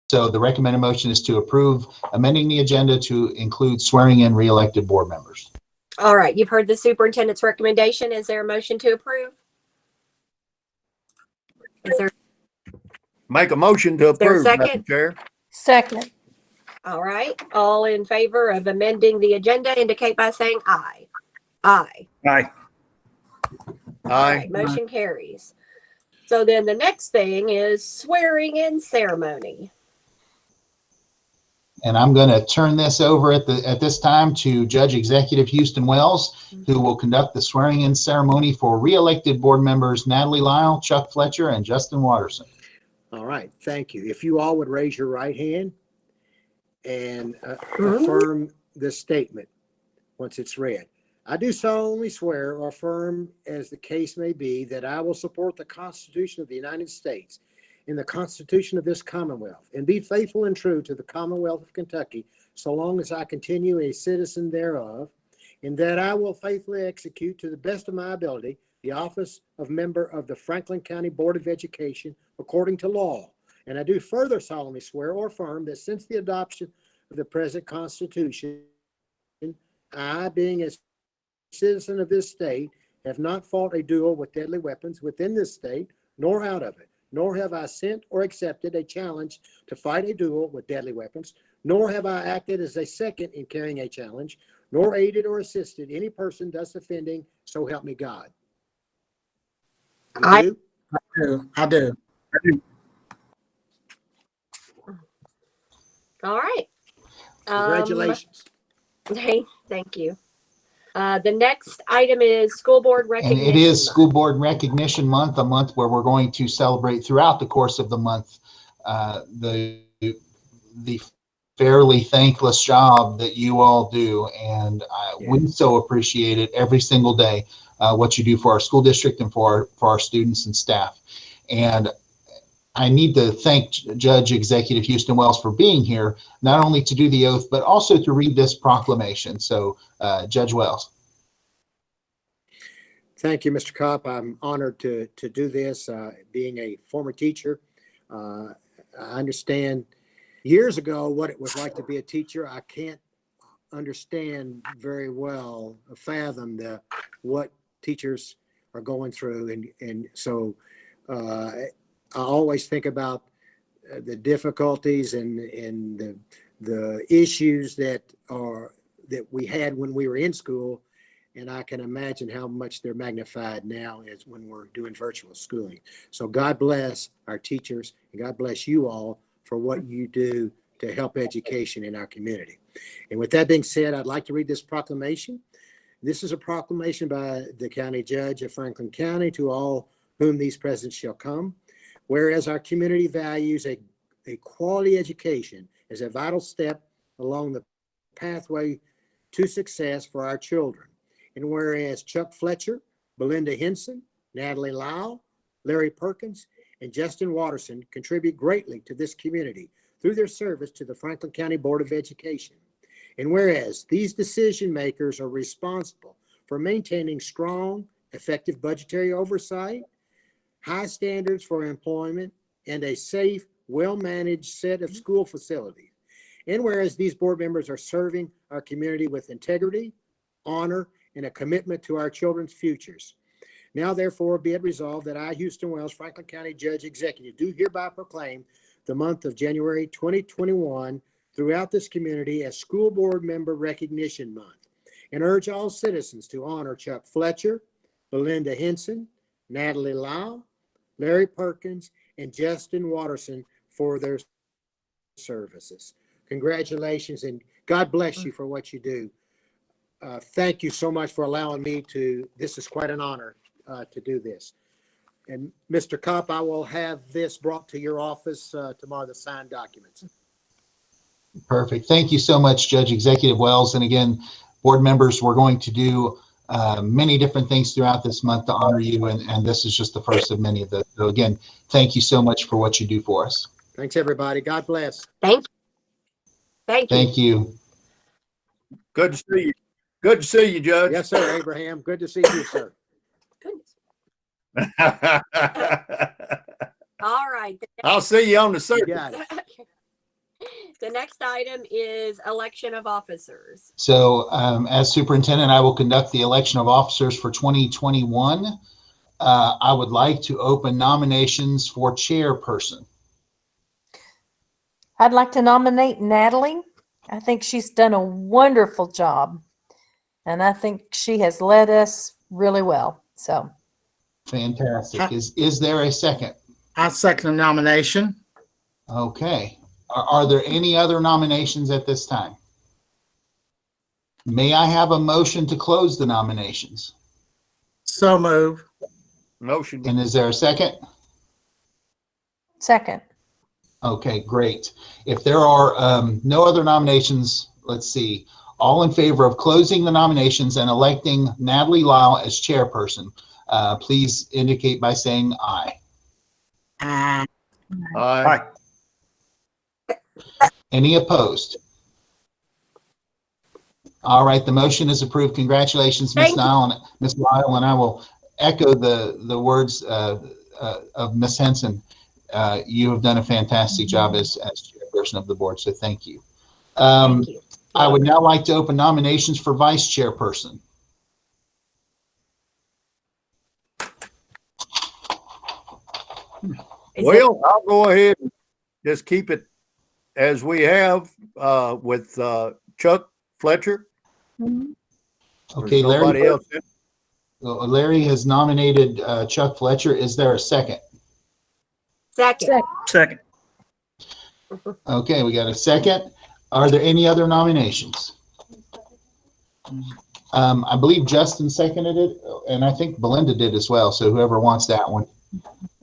So the recommended motion is to approve amending the agenda to include swearing in re-elected board members. All right, you've heard the superintendent's recommendation. Is there a motion to approve? Is there Make a motion to there a approve, Madam second? Chair. Second. All right, all in favor of amending the agenda indicate by saying aye. Aye. Aye. All Aye. right, motion carries. So then the next thing is swearing in ceremony. And I'm going to turn this over at this time to Judge Executive Houston Wells, who will conduct the swearing in ceremony for re-elected board members Natalie Lyle, Chuck Fletcher, and Justin Watterson. All right, thank you. If you all would raise your right hand and affirm this statement once it's read. I do solemnly swear or affirm, as the case may be, that I will support the Constitution of the United States and the Constitution of this Commonwealth, and be faithful and true to the Commonwealth of Kentucky so long as I continue a citizen thereof, and that I will faithfully execute to the best of my ability the office of member of the Franklin County Board of Education according to law. And I do further solemnly swear or affirm that since the adoption of the present Constitution, I, being a citizen of this state, have not fought a duel with deadly weapons within this state, nor out of it, nor have I sent or accepted a challenge to fight a duel with deadly weapons, nor have I acted as a second in carrying a challenge, nor aided or assisted any person thus offending, so help me God. You do? I do. All right. Congratulations. Thank you. The next item is school board And recognition. it is month. School Board Recognition Month, a month where we're going to celebrate throughout the course of the month the fairly thankless job that you all do. And we so appreciate it every single day, what you do for our school district and for our students and staff. And I need to thank Judge Executive Houston Wells for being here, not only to do the oath, but also to read this proclamation. So, Judge Wells. Thank you, Mr. Kopp. I'm honored to do this. Being a former teacher, I understand years ago what it was like to be a teacher. I can't understand very well, fathom what teachers are going through. And so I always think about the difficulties and the issues that we had when we were in school. And I can imagine how much they're magnified now as when we're doing virtual schooling. So God bless our teachers, and God bless you all for what you do to help education in our community. And with that being said, I'd like to read this proclamation. This is a proclamation by the county judge of Franklin County to all whom these presents shall come. Whereas our community values a quality education as a vital step along the pathway to success for our children. And whereas Chuck Fletcher, Belinda Henson, Natalie Lyle, Larry Perkins, and Justin Watterson contribute greatly to this community through their service to the Franklin County Board of Education. And whereas these decision makers are responsible for maintaining strong, effective budgetary oversight, high standards for employment, and a safe, well-managed set of school facilities. And whereas these board members are serving our community with integrity, honor, and a commitment to our children's futures. Now, therefore, be it resolved that I, Houston Wells, Franklin County Judge Executive, do hereby proclaim the month of January 2021 throughout this community as School Board Member Recognition Month, and urge all citizens to honor Chuck Fletcher, Belinda Henson, Natalie Lyle, Larry Perkins, and Justin Watterson for their services. Congratulations, and God bless you for what you do. Thank you so much for allowing me this is quite an honor to do this. And Mr. Kopp, I will have this brought to your office tomorrow, the signed documents. Perfect. Thank you so much, Judge Executive Wells. And again, board members, we're going to do many different things throughout this month to honor you. And this is just the first of many of those. So again, thank you so much for what you do for us. Thanks, everybody. God bless. Thank you. Thank you. Thank you. Good to see you. Good to see you, Judge. Yes, sir, Abraham. Good to see you, sir. Goodness. All right. I'll see you on the You circuit. got it. the next item is election of officers. So as superintendent, I will conduct the election of officers for 2021. I would like to open nominations for chairperson. I'd like to nominate Natalie. I think she's done a wonderful job. And I think she has led us really well. So Fantastic. Is there a second? I second the nomination. Okay. Are there any other nominations at this time? May I have a motion to close the nominations? So move. Motion. And is there a second? second. Okay, great. If there are no other nominations, let's see. All in favor of closing the nominations and electing Natalie Lyle as chairperson, please indicate by saying aye. Aye. Aye. Any opposed? All right, the motion is approved. Congratulations, Ms. Thank you. Lyle, Ms. Lyle, and I will echo the words of Ms. Henson. You have done a fantastic job as chairperson of the board, so thank you. Thank you. I would now like to open nominations for vice chairperson. Well, I'll go ahead and just keep it as we have with Chuck Fletcher. Okay, There's nobody Larry. else in. Larry has nominated Chuck Fletcher. Is there a second? Second. Second. Okay, we got a second. Are there any other nominations? I believe Justin seconded it, and I think Belinda did as well. So whoever wants that one.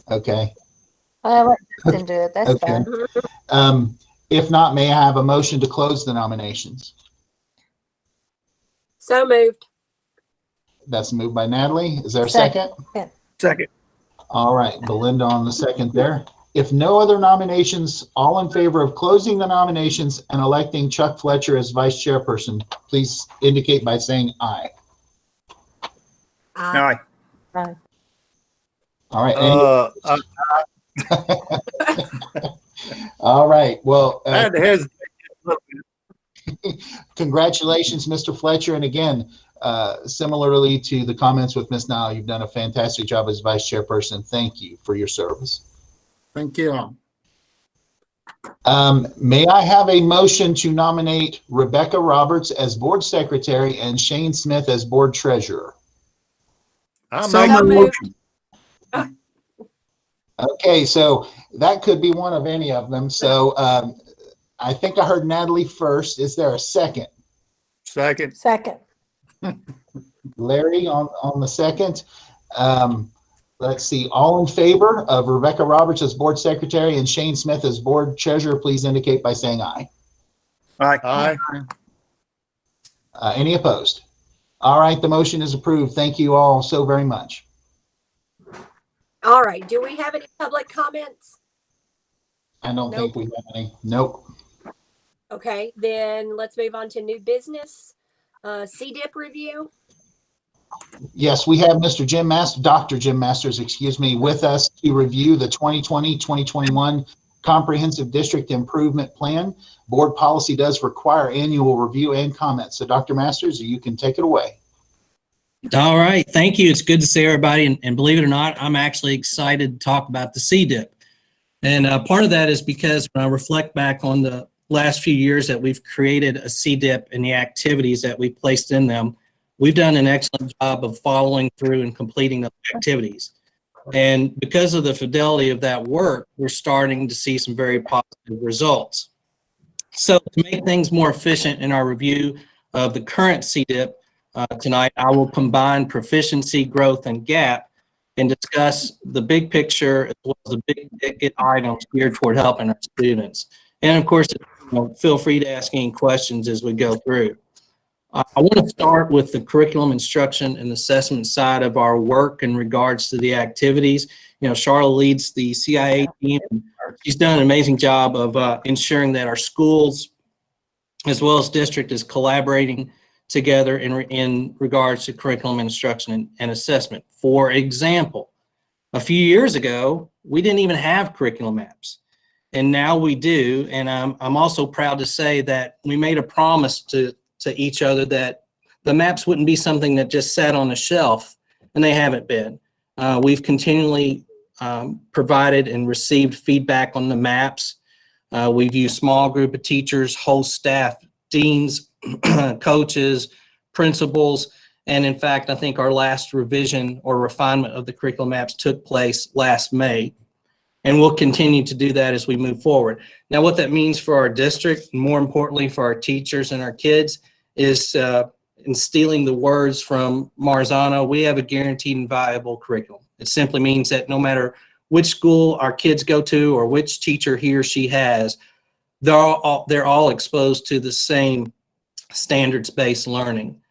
Okay. I'll let Kristen do it. That's Okay. fine. If not, may I have a motion to close the nominations? So moved. That's moved by Natalie. Is there a second? Second. All right, Belinda on the second there. If no other nominations, all in favor of closing the nominations and electing Chuck Fletcher as vice chairperson, please indicate by saying aye. Aye. All right. All right. Well, I had to hesitate a little bit. congratulations, Mr. Fletcher. And again, similarly to the comments with Ms. Nile, you've done a fantastic job as vice chairperson. Thank you for your service. Thank you. May I have a motion to nominate Rebecca Roberts as board secretary and Shane Smith as board treasurer? I'll So make a moved. motion. Okay, so that could be one of any of them. So I think I heard Natalie first. Is there a second? Second. Second. Larry on the second. Let's see. All in favor of Rebecca Roberts as board secretary and Shane Smith as board treasurer, please indicate by saying aye. Aye. Any opposed? All right, the motion is approved. Thank you all so very much. All right. Do we have any public comments? I don't think we have any. Nope. Okay, then let's move on to new business. CDIP review. Yes, we have Mr. Jim Masters, Dr. Jim Masters, excuse me, with us to review the 2020-2021 Comprehensive District Improvement Plan. Board policy does require annual review and comments. So Dr. Masters, you can take it away. All right. Thank you. It's good to see everybody. And believe it or not, I'm actually excited to talk about the CDIP. And part of that is because when I reflect back on the last few years that we've created a CDIP and the activities that we've placed in them, we've done an excellent job of following through and completing those activities. And because of the fidelity of that work, we're starting to see some very positive results. So to make things more efficient in our review of the current CDIP, tonight, I will combine proficiency, growth, and gap and discuss the big picture as well as the big ticket items geared toward helping our students. And of course, feel free to ask any questions as we go through. I want to start with the curriculum instruction and assessment side of our work in regards to the activities. Charla leads the CIA team. She's done an amazing job of ensuring that our schools as well as district is collaborating together in regards to curriculum instruction and assessment. For example, a few years ago, we didn't even have curriculum maps. And now we do. And I'm also proud to say that we made a promise to each other that the maps wouldn't be something that just sat on a shelf, and they haven't been. We've continually provided and received feedback on the maps. We've used small group of teachers, whole staff, deans, coaches, principals, and in fact, I think our last revision or refinement of the curriculum maps took place last May, and we'll continue to do that as we move forward. Now, what that means for our district, and more importantly for our teachers and our kids, is in stealing the words from Marzano, we have a guaranteed and viable curriculum. It simply means that no matter which school our kids go to or which teacher he or she has, they're all exposed to the same standards-based learning.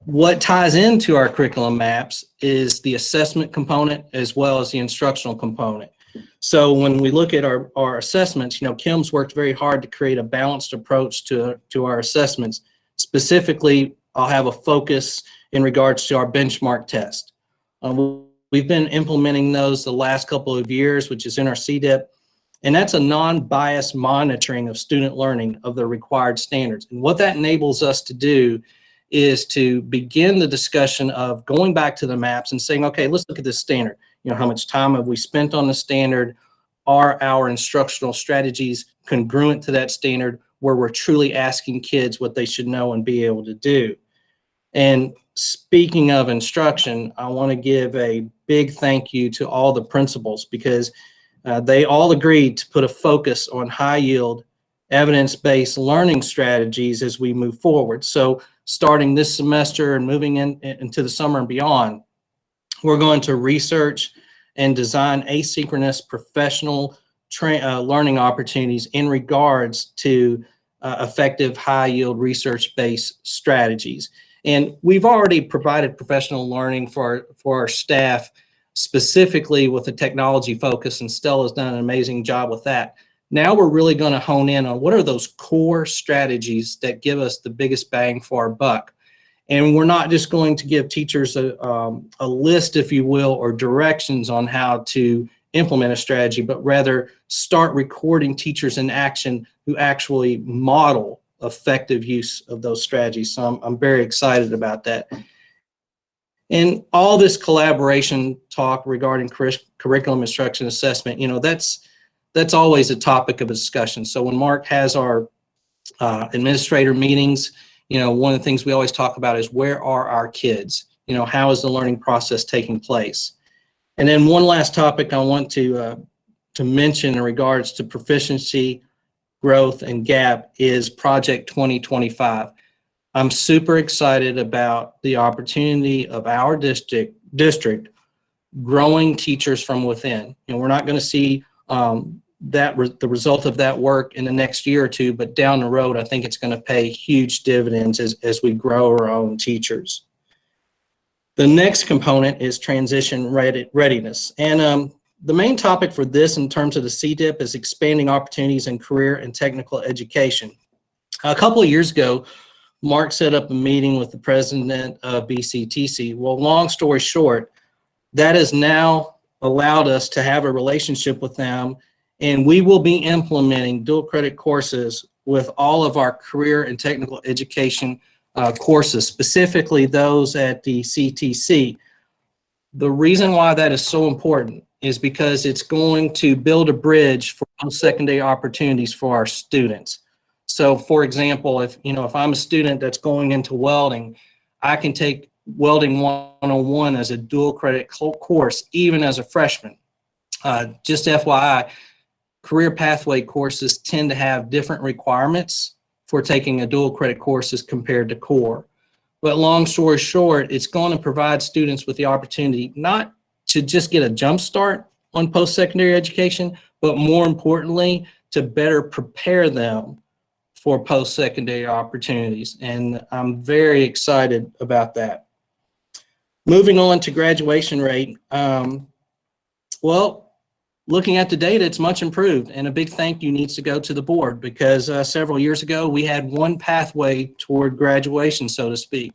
What ties into our curriculum maps is the assessment component as well as the instructional component. So when we look at our assessments, Kim's worked very hard to create a balanced approach to our assessments. Specifically, I'll have a focus in regards to our benchmark test. We've been implementing those the last couple of years, which is in our CDIP, and that's a non-biased monitoring of student learning of the required standards. And what that enables us to do is to begin the discussion of going back to the maps and saying, okay, let's look at this standard. How much time have we spent on the standard? Are our instructional strategies congruent to that standard, where we're truly asking kids what they should know and be able to do? And speaking of instruction, I want to give a big thank you to all the principals, because they all agreed to put a focus on high yield, evidence-based learning strategies as we move forward. So starting this semester and moving into the summer and beyond, we're going to research and design asynchronous professional learning opportunities in regards to effective high-yield research-based strategies. And we've already provided professional learning for our staff, specifically with a technology focus, and Stella's done an amazing job with that. Now we're really going to hone in on what are those core strategies that give us the biggest bang for our buck. And we're not just going to give teachers a list, if you will, or directions on how to implement a strategy, but rather start recording teachers in action who actually model effective use of those strategies. So I'm very excited about that. And all this collaboration talk regarding curriculum instruction assessment, that's always a topic of discussion. So when Mark has our administrator meetings, one of the things we always talk about is, where are our kids? How is the learning process taking place? And then one last topic I want to mention in regards to proficiency, growth, and gap is Project 2025. I'm super excited about the opportunity of our district growing teachers from within. We're not going to see the result of that work in the next year or two, but down the road, I think it's going to pay huge dividends as we grow our own teachers. The next component is transition readiness. And the main topic for this in terms of the CDIP is expanding opportunities in career and technical education. A couple of years ago, Mark set up a meeting with the president of BCTC. Well, long story short, that has now allowed us to have a relationship with them, and we will be implementing dual credit courses with all of our career and technical education courses, specifically those at the CTC. The reason why that is so important is because it's going to build a bridge for post-secondary opportunities for our students. So for example, if I'm a student that's going into welding, I can take Welding 101 as a dual credit course, even as a freshman. Just FYI, career pathway courses tend to have different requirements for taking a dual credit courses compared to core. But long story short, it's going to provide students with the opportunity not to just get a jump start on post-secondary education, but more importantly, to better prepare them for post-secondary opportunities. And I'm very excited about that. Moving on to graduation rate. Well, looking at the data, it's much improved, and a big thank you needs to go to the board, because several years ago we had one pathway toward graduation, so to speak.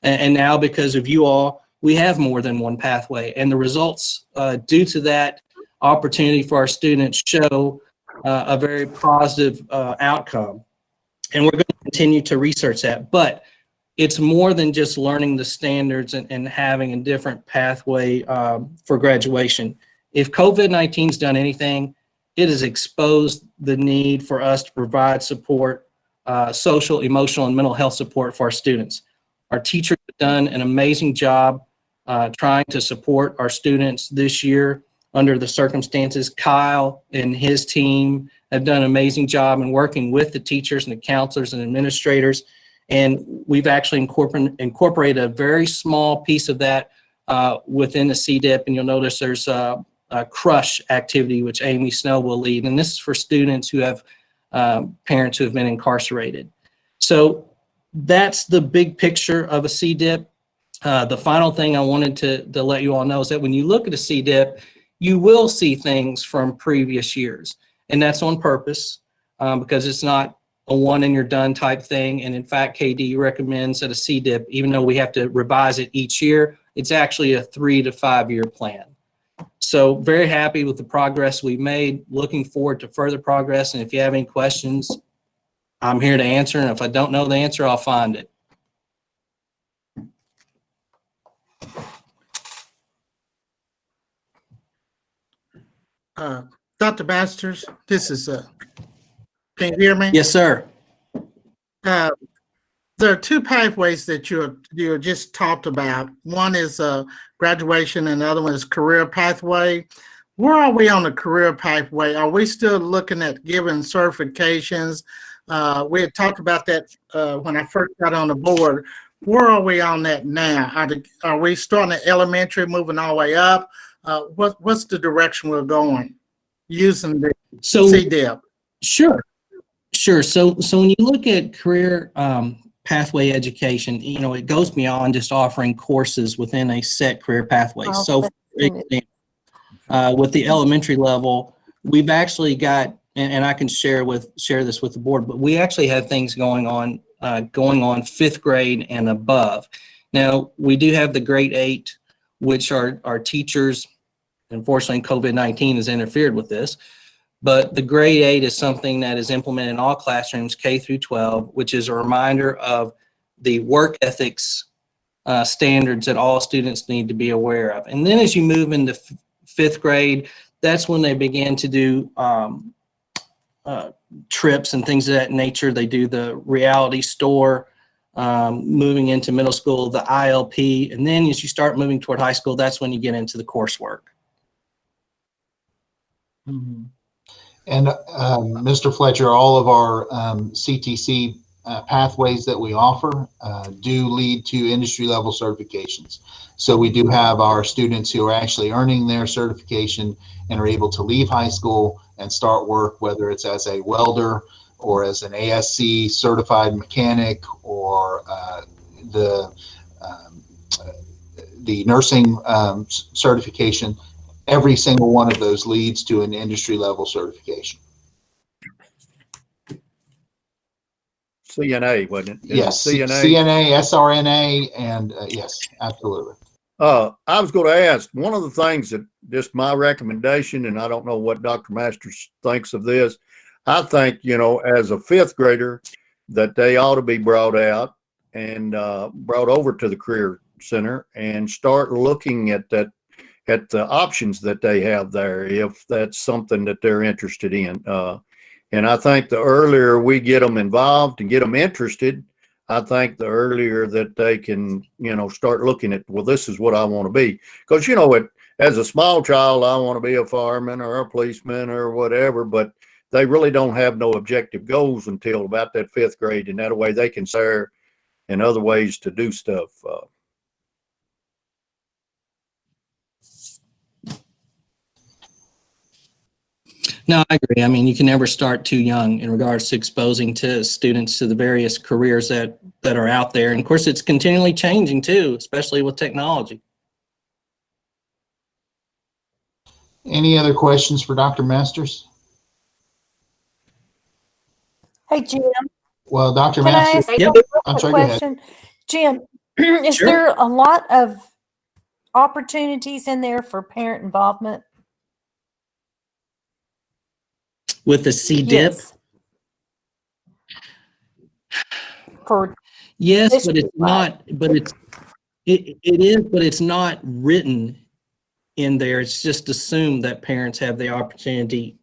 And now, because of you all, we have more than one pathway, and the results due to that opportunity for our students show a very positive outcome. And we're going to continue to research that. But it's more than just learning the standards and having a different pathway for graduation. If COVID-19's done anything, it has exposed the need for us to provide support, social, emotional, and mental health support for our students. Our teachers have done an amazing job trying to support our students this year under the circumstances. Kyle and his team have done an amazing job in working with the teachers and the counselors and administrators. And we've actually incorporated a very small piece of that within the CDIP. And you'll notice there's a crush activity, which Amy Snow will lead. And this is for students who have parents who have been incarcerated. So that's the big picture of a CDIP. The final thing I wanted to let you all know is that when you look at a CDIP, you will see things from previous years. And that's on purpose because it's not a one and you're done type thing. And in fact, KD recommends that a CDIP, even though we have to revise it each year, it's actually a 3 to 5 year plan. So very happy with the progress we've made, looking forward to further progress. And if you have any questions, I'm here to answer. And if I don't know the answer, I'll find it. Dr. Masters, this is, can you hear me? Yes, sir. There are two pathways that you just talked about. One is graduation and the other one is career pathway. Where are we on the career pathway? Are we still looking at giving certifications? We had talked about that when I first got on the board. Where are we on that now? Are we starting at elementary, moving all the way up? What's the direction we're going using the CDIP? Sure. So when you look at career pathway education, you know, it goes beyond just offering courses within a set career pathway. Oh, So for example, with the elementary level, we've actually got, and I can share this with the board, but we actually have things going on fifth grade and above. Now, we do have the grade 8, which our teachers, unfortunately, COVID-19 has interfered with this. But the grade 8 is something that is implemented in all classrooms, K through 12, which is a reminder of the work ethics standards that all students need to be aware of. And then as you move into fifth grade, that's when they begin to do trips and things of that nature. They do the reality store, moving into middle school, the ILP. And then as you start moving toward high school, that's when you get into the coursework. Mm-hmm. And Mr. Fletcher, all of our CTC pathways that we offer do lead to industry level certifications. So we do have our students who are actually earning their certification and are able to leave high school and start work, whether it's as a welder or as an ASC certified mechanic or the nursing certification. Every single one of those leads to an industry level certification. CNA, wasn't it? Yes, CNA. CNA, SRNA, and yes, absolutely. I was going to ask, one of the things that just my recommendation, and I don't know what Dr. Masters thinks of this, I think, you know, as a fifth grader, that they ought to be brought out and brought over to the Career Center and start looking at that, at the options that they have there, if that's something that they're interested in. And I think the earlier we get them involved and get them interested, I think the earlier that they can, you know, start looking at, well, this is what I want to be. Because, you know, as a small child, I want to be a fireman or a policeman or whatever, but they really don't have no objective goals until about that fifth grade. And that way they can serve in other ways to do stuff. No, I agree. I mean, you can never start too young in regards to exposing to students to the various careers that are out there. And of course, it's continually changing too, especially with technology. Any other questions for Dr. Masters? Hey, Jim, Well, Dr. can I Masters, ask Yep. a I'm quick sorry, go ahead. question? Jim, is Sure. there a lot of opportunities in there for parent involvement? with the C dip. Yes. For Yes, but it's district-wide. not, but it is, but it's not written in there. It's just assumed that parents have the opportunity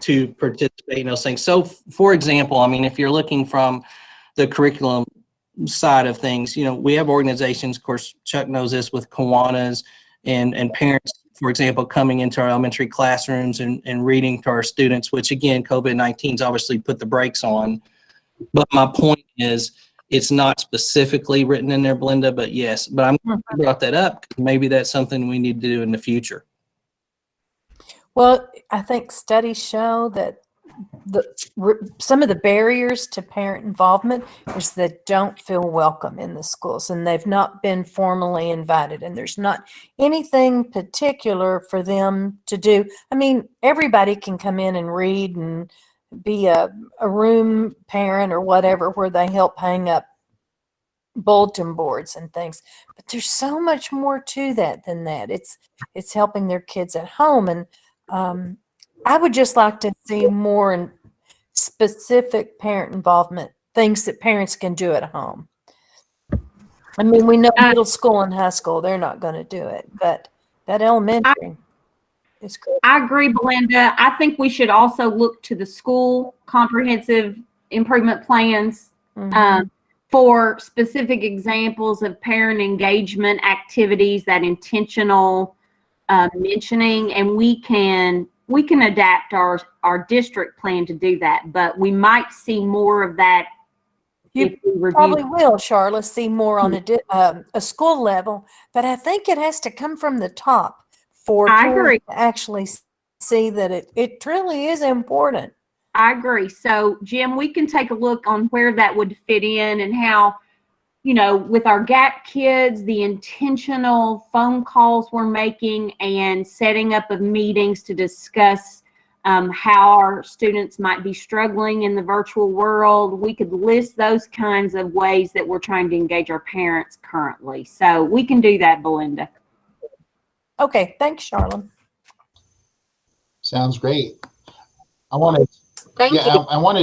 to participate in those things. So for example, I mean, if you're looking from the curriculum side of things, you know, we have organizations, of course, Chuck knows this, with Kiwanis and parents, for example, coming into our elementary classrooms and reading to our students, which again, COVID-19's obviously put the brakes on. But my point is, it's not specifically written in there, Belinda, but yes, but I'm glad you brought that up. Maybe that's something we need to do in the future. Well, I think studies show that some of the barriers to parent involvement is they don't feel welcome in the schools and they've not been formally invited and there's not anything particular for them to do. I mean, everybody can come in and read and be a room parent or whatever where they help hang up bulletin boards and things, but there's so much more to that than that. It's helping their kids at home, and I would just like to see more in specific parent involvement, things that parents can do at home. I mean, we know middle school and high school, they're not going to do it, but that elementary is cool. I agree, Belinda. I think we should also look to the school comprehensive improvement plans for specific examples of parent engagement activities, that intentional mentioning, and we can adapt our district plan to do that, but we might see more of that. You probably will, Charlotte, see more on a school level, but I think it has to come from the top for I agree. to actually see that it truly is important. I agree. So, Jim, we can take a look on where that would fit in and how, you know, with our GAP kids, the intentional phone calls we're making and setting up of meetings to discuss how our students might be struggling in the virtual world. We could list those kinds of ways that we're trying to engage our parents currently. So we can do that, Belinda. Okay, thanks, Charlotte. Sounds great. I wanted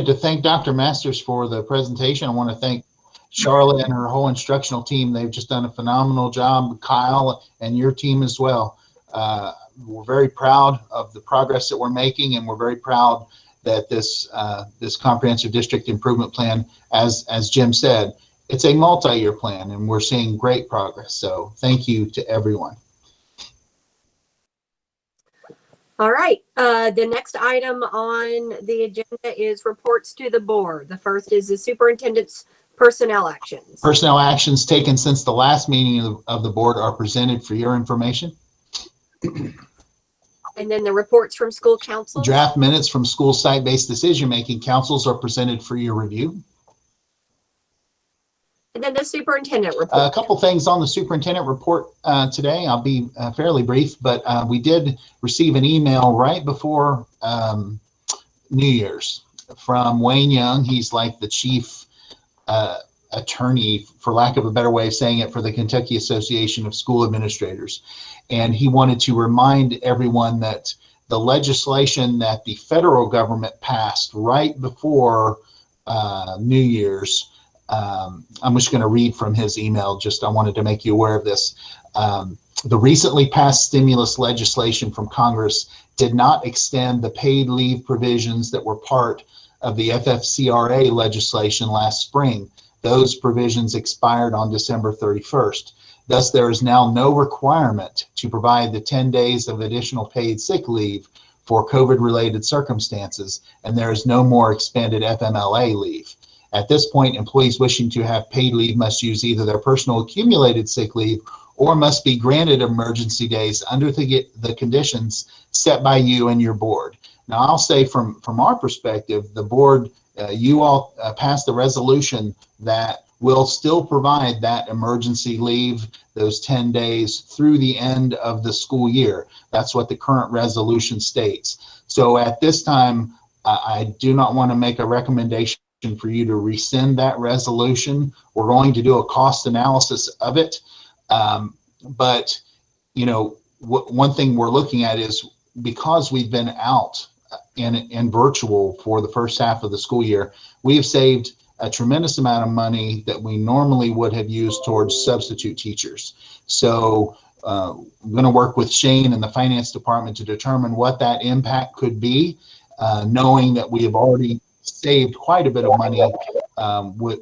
to thank Dr. Masters for the presentation. I want to thank Charlotte and her whole instructional team. They've just done a phenomenal job. Kyle and your team as well. We're very proud of the progress that we're making, and we're very proud that this comprehensive district improvement plan, as Jim said, it's a multi-year plan, and we're seeing great progress. So thank you to everyone. All right. The next item on the agenda is reports to the board. The first is the superintendent's personnel actions. Personnel actions taken since the last meeting of the board are presented for your information. And then the reports from school councils. Draft minutes from school site-based decision-making councils are presented for your review. And then the superintendent report. A couple things on the superintendent report today. I'll be fairly brief, but we did receive an email right before New Year's from Wayne Young. He's like the chief attorney, for lack of a better way of saying it, for the Kentucky Association of School Administrators. And he wanted to remind everyone that the legislation that the federal government passed right before New Year's, I'm just going to read from his email. I wanted to make you aware of this. The recently passed stimulus legislation from Congress did not extend the paid leave provisions that were part of the FFCRA legislation last spring. Those provisions expired on December 31st. Thus, there is now no requirement to provide the 10 days of additional paid sick leave for COVID-related circumstances, and there is no more expanded FMLA leave. At this point, employees wishing to have paid leave must use either their personal accumulated sick leave or must be granted emergency days under the conditions set by you and your board. Now, I'll say from our perspective, the board, you all passed the resolution that will still provide that emergency leave, those 10 days through the end of the school year. That's what the current resolution states. So at this time, I do not want to make a recommendation for you to rescind that resolution. We're going to do a cost analysis of it. But, you know, one thing we're looking at is, because we've been out and virtual for the first half of the school year, we have saved a tremendous amount of money that we normally would have used towards substitute teachers. So I'm going to work with Shane and the finance department to determine what that impact could be, knowing that we have already saved quite a bit of money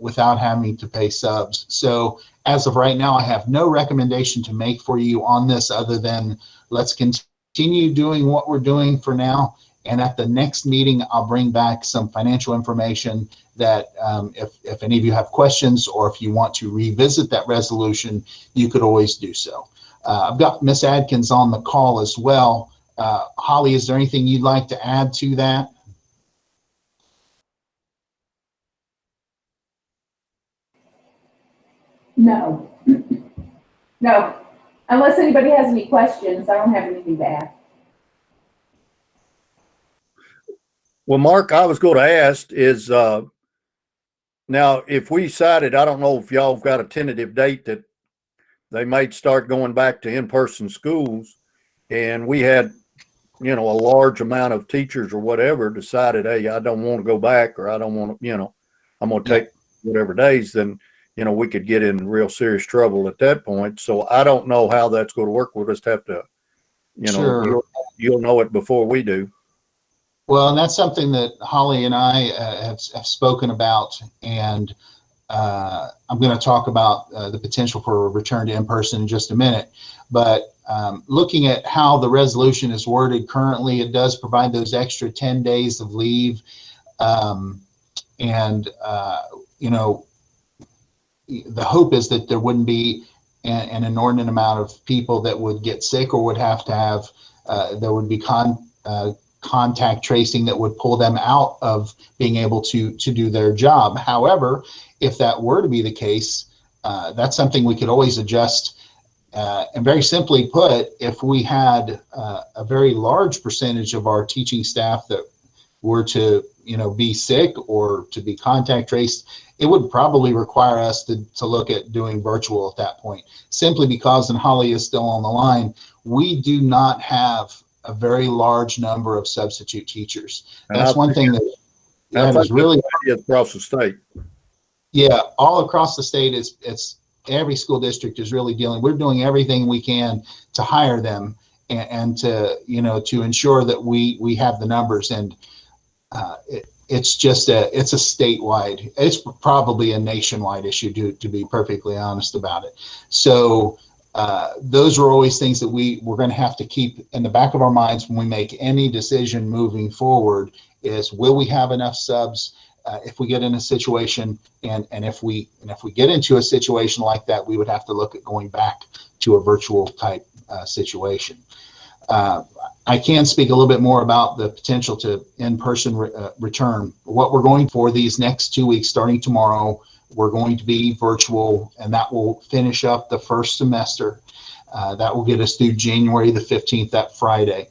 without having to pay subs. So as of right now, I have no recommendation to make for you on this other than let's continue doing what we're doing for now. And at the next meeting, I'll bring back some financial information that if any of you have questions or if you want to revisit that resolution, you could always do so. I've got Ms. Adkins on the call as well. Holly, is there anything you'd like to add to that? No. No. Unless anybody has any questions, I don't have anything to add. Well, Mark, I was going to ask is, now if we decided, I don't know if y'all have got a tentative date that they might start going back to in-person schools, and we had, you know, a large amount of teachers or whatever decided, hey, I don't want to go back, or I don't want to, you know, I'm going to take whatever days, then, you know, we could get in real serious trouble at that point. So I don't know how that's going to work. We'll just have to, you know, Sure. you'll know it before we do. Well, and that's something that Holly and I have spoken about, and I'm going to talk about the potential for a return to in-person in just a minute. But looking at how the resolution is worded currently, it does provide those extra 10 days of leave. You know, the hope is that there wouldn't be an inordinate amount of people that would get sick or would have to have, there would be contact tracing that would pull them out of being able to do their job. However, if that were to be the case, that's something we could always adjust. And very simply put, if we had a very large percentage of our teaching staff that were to, you know, be sick or to be contact traced, it would probably require us to look at doing virtual at that point, simply because, and Holly is still on the line, we do not have a very large number of substitute teachers. That's one thing that is really across the state. Yeah, all across the state, it's every school district is really dealing. We're doing everything we can to hire them and to, you know, to ensure that we have the numbers. And it's just it's a statewide, it's probably a nationwide issue to be perfectly honest about it. So those are always things that we're going to have to keep in the back of our minds when we make any decision moving forward, is will we have enough subs if we get in a situation, and if we get into a situation like that, we would have to look at going back to a virtual type situation. I can speak a little bit more about the potential to in-person return. What we're going for these next 2 weeks, starting tomorrow, we're going to be virtual, and that will finish up the first semester. That will get us through January the 15th, that Friday.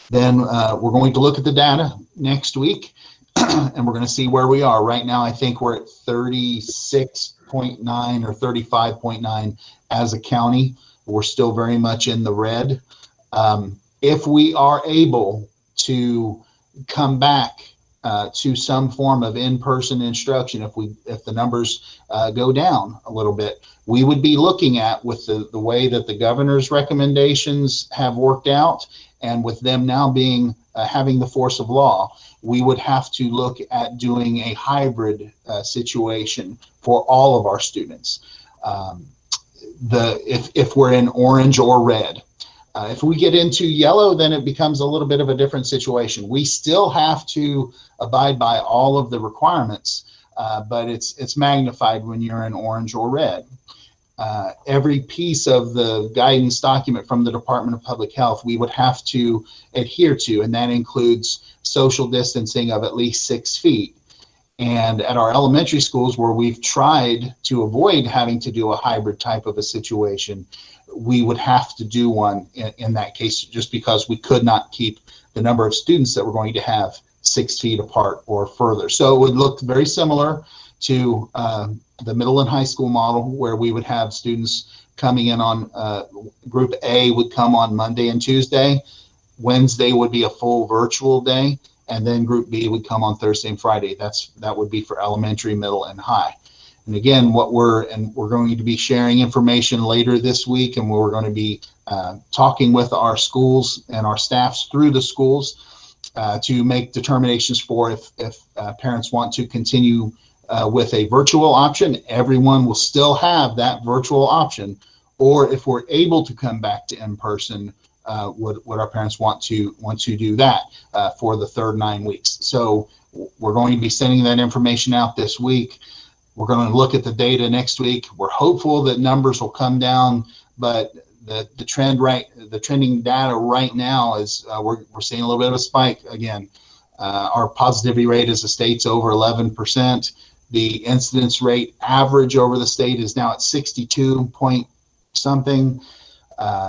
Then we're going to look at the data next week, and we're going to see where we are. Right now, I think we're at 36.9 or 35.9 as a county. We're still very much in the red. If we are able to come back to some form of in-person instruction, if the numbers go down a little bit, we would be looking at, with the way that the governor's recommendations have worked out, and with them now being having the force of law, we would have to look at doing a hybrid situation for all of our students. If we're in orange or red. If we get into yellow, then it becomes a little bit of a different situation. We still have to abide by all of the requirements, but it's magnified when you're in orange or red. Every piece of the guidance document from the Department of Public Health we would have to adhere to, and that includes social distancing of at least 6 feet. And at our elementary schools, where we've tried to avoid having to do a hybrid type of a situation, we would have to do one in that case, just because we could not keep the number of students that we're going to have 6 feet apart or further. So it would look very similar to the middle and high school model, where we would have students coming in on group A would come on Monday and Tuesday. Wednesday would be a full virtual day, and then Group B would come on Thursday and Friday. That would be for elementary, middle, and high. And again, we're going to be sharing information later this week, and we're going to be talking with our schools and our staffs through the schools to make determinations for if parents want to continue with a virtual option. Everyone will still have that virtual option, or if we're able to come back to in person, would our parents want to do that for the third 9 weeks? So we're going to be sending that information out this week. We're going to look at the data next week. We're hopeful that numbers will come down, but the trending data right now is we're seeing a little bit of a spike again. Our positivity rate as a state's over 11%. The incidence rate average over the state is now at 62 point something.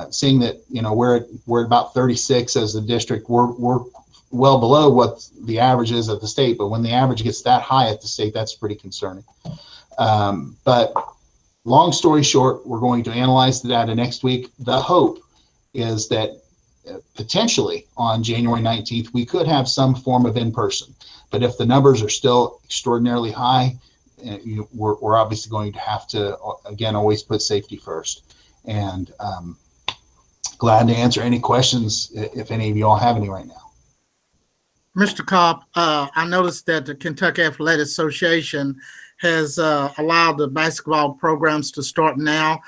Seeing that, you know, we're at about 36 as a district, we're well below what the average is at the state. But when the average gets that high at the state, that's pretty concerning. But long story short, we're going to analyze the data next week. The hope is that potentially on January 19th, we could have some form of in-person. But if the numbers are still extraordinarily high, we're obviously going to have to, again, always put safety first. And glad to answer any questions if any of you all have any right now. Mr. Kopp, I noticed that the Kentucky Athletic Association has allowed the basketball programs to start now.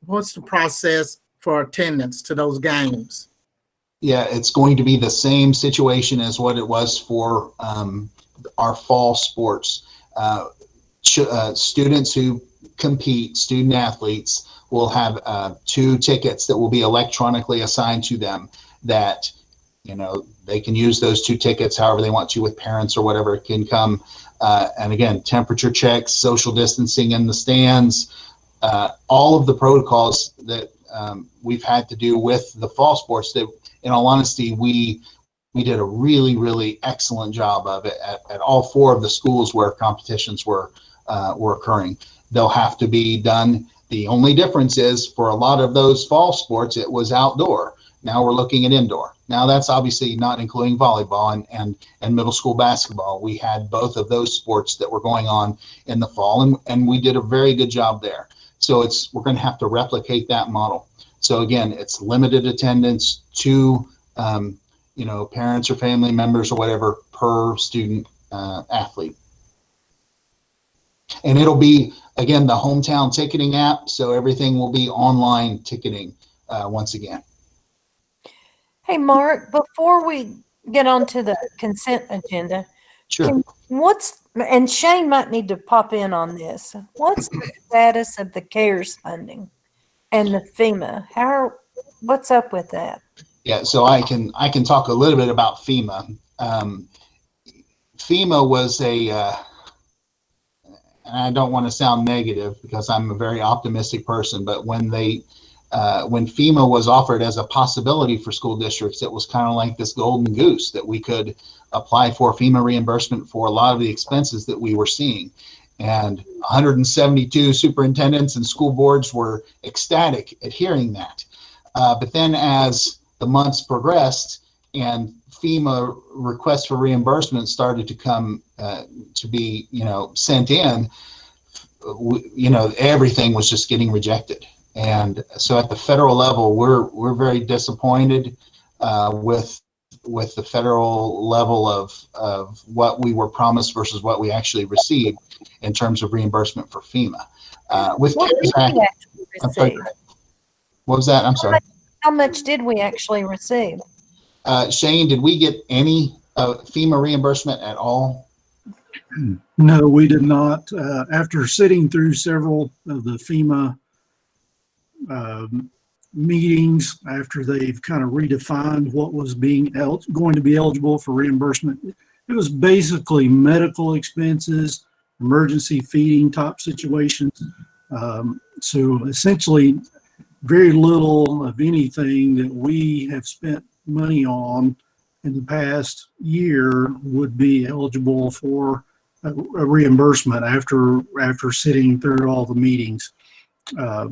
What's the process for attendance to those games? Yeah, it's going to be the same situation as what it was for our fall sports. Students who compete, student athletes, will have 2 tickets that will be electronically assigned to them that, you know, they can use those 2 tickets however they want to with parents or whatever. It can come. And again, temperature checks, social distancing in the stands, all of the protocols that we've had to do with the fall sports that, in all honesty, we did a really, really excellent job of it at all 4 of the schools where competitions were occurring. They'll have to be done. The only difference is for a lot of those fall sports, it was outdoor. Now we're looking at indoor. Now that's obviously not including volleyball and middle school basketball. We had both of those sports that were going on in the fall, and we did a very good job there. So we're going to have to replicate that model. So again, it's limited attendance to parents or family members or whatever per student athlete. And it'll be, again, the hometown ticketing app, so everything will be online ticketing once again. Hey, Mark, before we get on to the consent agenda, Sure. and Shane might need to pop in on this, what's the status of the CARES funding and the FEMA? What's up with that? Yeah, so I can talk a little bit about FEMA. FEMA was and I don't want to sound negative because I'm a very optimistic person, but when FEMA was offered as a possibility for school districts, it was kind of like this golden goose that we could apply for FEMA reimbursement for a lot of the expenses that we were seeing. And 172 superintendents and school boards were ecstatic at hearing that. But then as the months progressed and FEMA requests for reimbursement started to come to be, sent in, everything was just getting rejected. And so at the federal level, we're very disappointed with the federal level of what we were promised versus what we actually received in terms of reimbursement for FEMA. With CARES Act, what was that? I'm sorry. How much did we actually receive? Shane, did we get any FEMA reimbursement at all? No, we did not. After sitting through several of the FEMA meetings, after they've kind of redefined what was going to be eligible for reimbursement, it was basically medical expenses, emergency feeding type situations. So essentially, very little of anything that we have spent money on in the past year would be eligible for a reimbursement after sitting through all the meetings.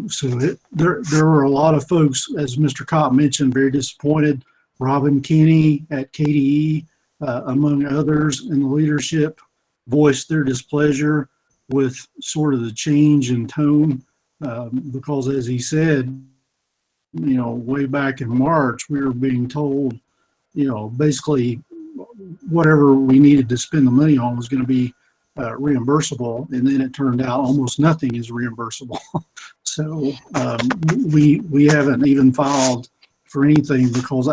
So there were a lot of folks, as Mr. Kopp mentioned, very disappointed Robin Kinney at KDE, among others in the leadership, voiced their displeasure with sort of the change in tone, because as he said, way back in March, we were being told, basically whatever we needed to spend the money on was going to be reimbursable, and then it turned out almost nothing is reimbursable. So we haven't even filed for anything because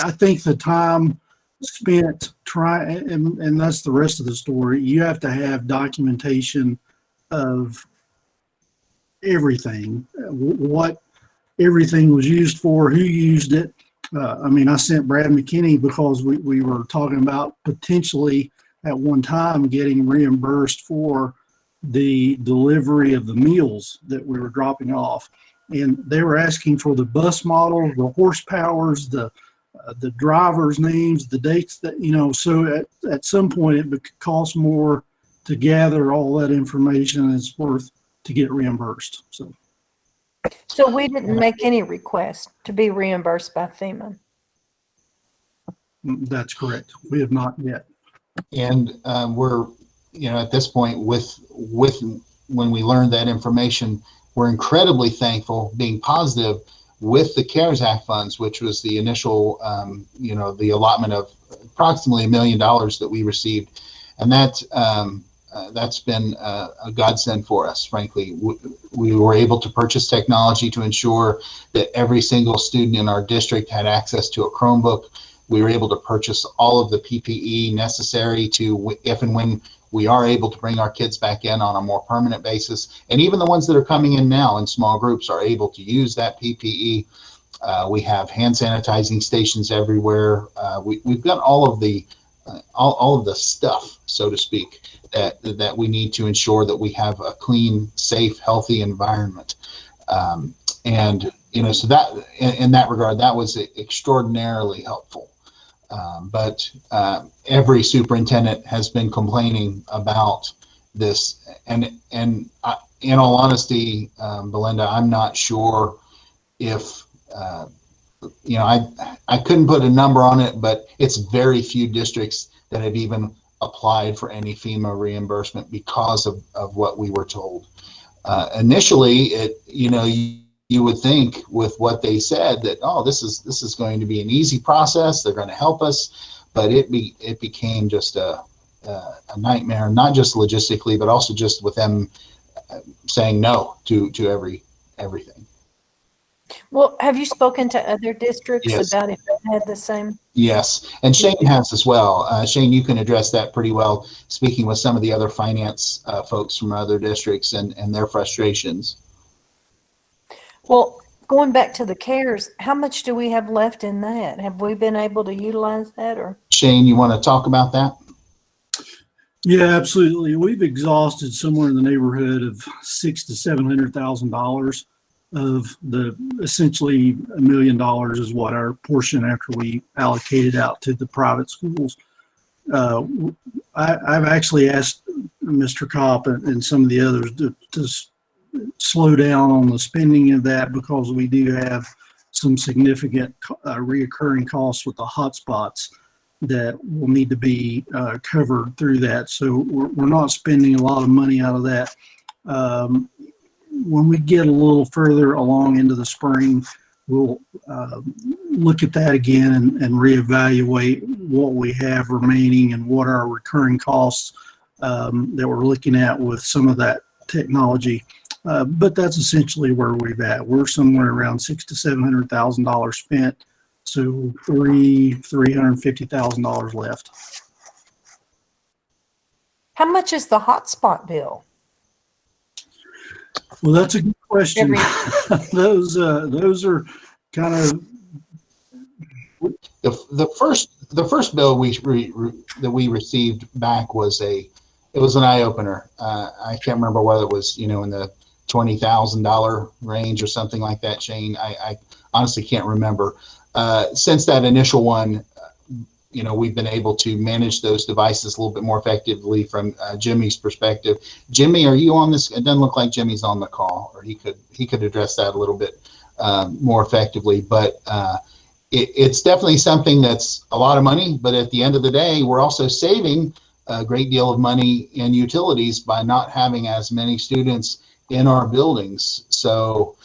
I think the time spent trying, and that's the rest of the story. You have to have documentation of everything, what everything was used for, who used it. I sent Brad McKinney because we were talking about potentially at one time getting reimbursed for the delivery of the meals that we were dropping off. And they were asking for the bus model, the horsepowers, the drivers' names, the dates that, so at some point it would cost more to gather all that information and it's worth to get reimbursed. So we didn't make any request to be reimbursed by FEMA. That's correct. We have not yet. And we're, at this point with when we learned that information, we're incredibly thankful, being positive with the CARES Act funds, which was the initial, the allotment of approximately $1 million that we received. And that's been a godsend for us, frankly. We were able to purchase technology to ensure that every single student in our district had access to a Chromebook. We were able to purchase all of the PPE necessary to, if and when we are able to bring our kids back in on a more permanent basis. And even the ones that are coming in now in small groups are able to use that PPE. We have hand sanitizing stations everywhere. We've got all of the stuff, so to speak, that we need to ensure that we have a clean, safe, healthy environment. So that in that regard, that was extraordinarily helpful. But every superintendent has been complaining about this, and in all honesty, Belinda, I'm not sure if I couldn't put a number on it, but it's very few districts that have even applied for any FEMA reimbursement because of what we were told. Initially, you would think with what they said that, this is going to be an easy process. They're going to help us, but it became just a nightmare, not just logistically, but also just with them saying no to everything. Well, have you spoken to other districts Yes. about if they had the same? Yes, and Shane has as well. Shane, you can address that pretty well, speaking with some of the other finance folks from other districts and their frustrations. Well, going back to the CARES, how much do we have left in that? Have we been able to utilize that, or? Shane, you want to talk about that? Yeah, absolutely. We've exhausted somewhere in the neighborhood of $600,000 to $700,000 of the essentially $1 million is what our portion after we allocated out to the private schools. I've actually asked Mr. Kopp and some of the others to slow down on the spending of that because we do have some significant reoccurring costs with the hotspots that will need to be covered through that. So we're not spending a lot of money out of that. When we get a little further along into the spring, we'll look at that again and reevaluate what we have remaining and what our recurring costs that we're looking at with some of that technology. But that's essentially where we've at. We're somewhere around $600,000 to $700,000 spent, so $350,000 left. How much is the hotspot bill? Well, that's a good question. Those are kind of the first bill that we received back was an eye opener. I can't remember whether it was in the $20,000 range or something like that, Shane. I honestly can't remember. Since that initial one, we've been able to manage those devices a little bit more effectively from Jimmy's perspective. Jimmy, are you on this? It doesn't look like Jimmy's on the call, or he could address that a little bit more effectively. But it's definitely something that's a lot of money, but at the end of the day, we're also saving a great deal of money in utilities by not having as many students in our buildings. So,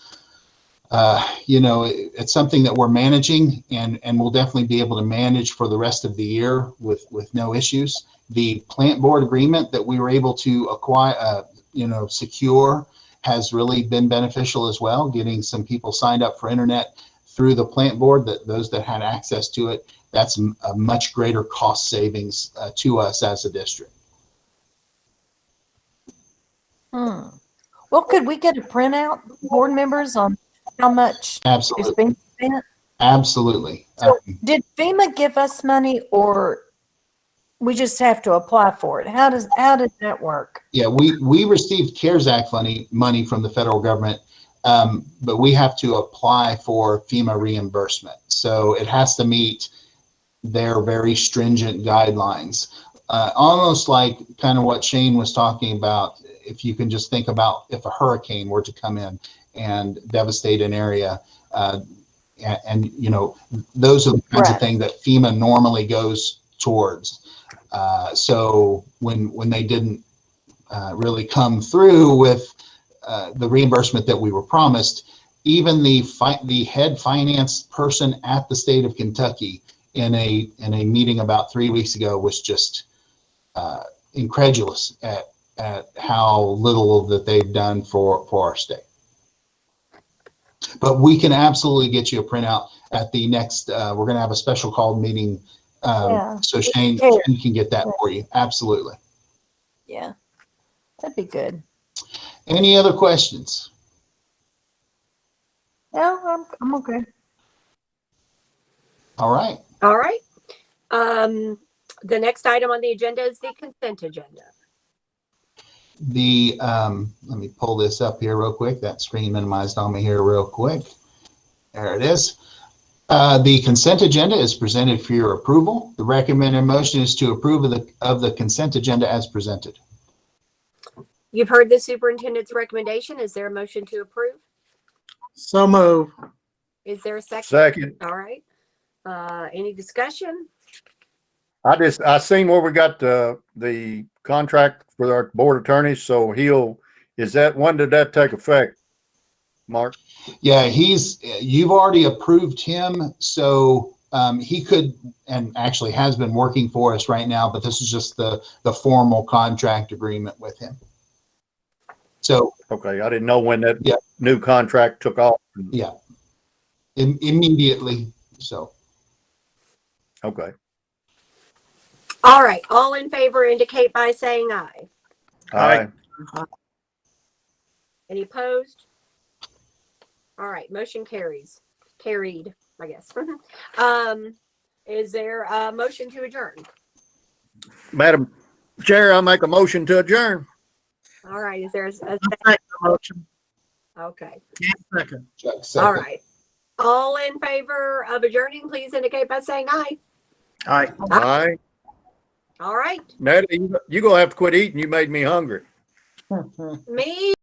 it's something that we're managing, and we'll definitely be able to manage for the rest of the year with no issues. The plant board agreement that we were able to acquire, secure, has really been beneficial as well, getting some people signed up for internet through the plant board, that those that had access to it. That's a much greater cost savings to us as a district. Well, could we get a printout, board members, on how much is Absolutely. being spent? Absolutely. So did FEMA give us money, or we just have to apply for it? How does that work? Yeah, we received CARES Act money from the federal government, but we have to apply for FEMA reimbursement. So it has to meet their very stringent guidelines. Almost like kind of what Shane was talking about. If you can just think about if a hurricane were to come in and devastate an area, and those are the kinds of things that FEMA normally goes towards. So when they didn't really come through with the reimbursement that we were promised, even the head finance person at the state of Kentucky in a meeting about 3 weeks ago was just incredulous at how little that they've done for our state. But we can absolutely get you a printout at the next, we're going to have a special called meeting. So Shane can get that for you. Absolutely. Yeah, that'd be good. Any other questions? No, I'm okay. All right. All right. The next item on the agenda is the consent agenda. Let me pull this up here real quick. That screen minimized on me here real quick. There it is. The consent agenda is presented for your approval. The recommended motion is to approve of the consent agenda as presented. You've heard the superintendent's recommendation. Is there a motion to approve? So move. Is there a second? Second. All right. Any discussion? I seen where we got the contract for our board attorneys. So when did that take effect, Mark? Yeah, you've already approved him. So he could, and actually has been working for us right now, but this is just the formal contract agreement with him. So, Okay. I didn't know when that new contract took off. yeah, immediately. So, Okay. All right. All in favor indicate by saying aye. Aye. Any opposed? All right. Motion carries. Carried, I guess. Is there a motion to adjourn? Madam Chair, I make a motion to adjourn. All right. Is there a I'll take the motion. okay. Second. Chuck, second. All right. All in favor of adjourning, please indicate by saying aye. Aye. Aye. All right. Natalie, you gonna have to quit eating. You made me hungry. Me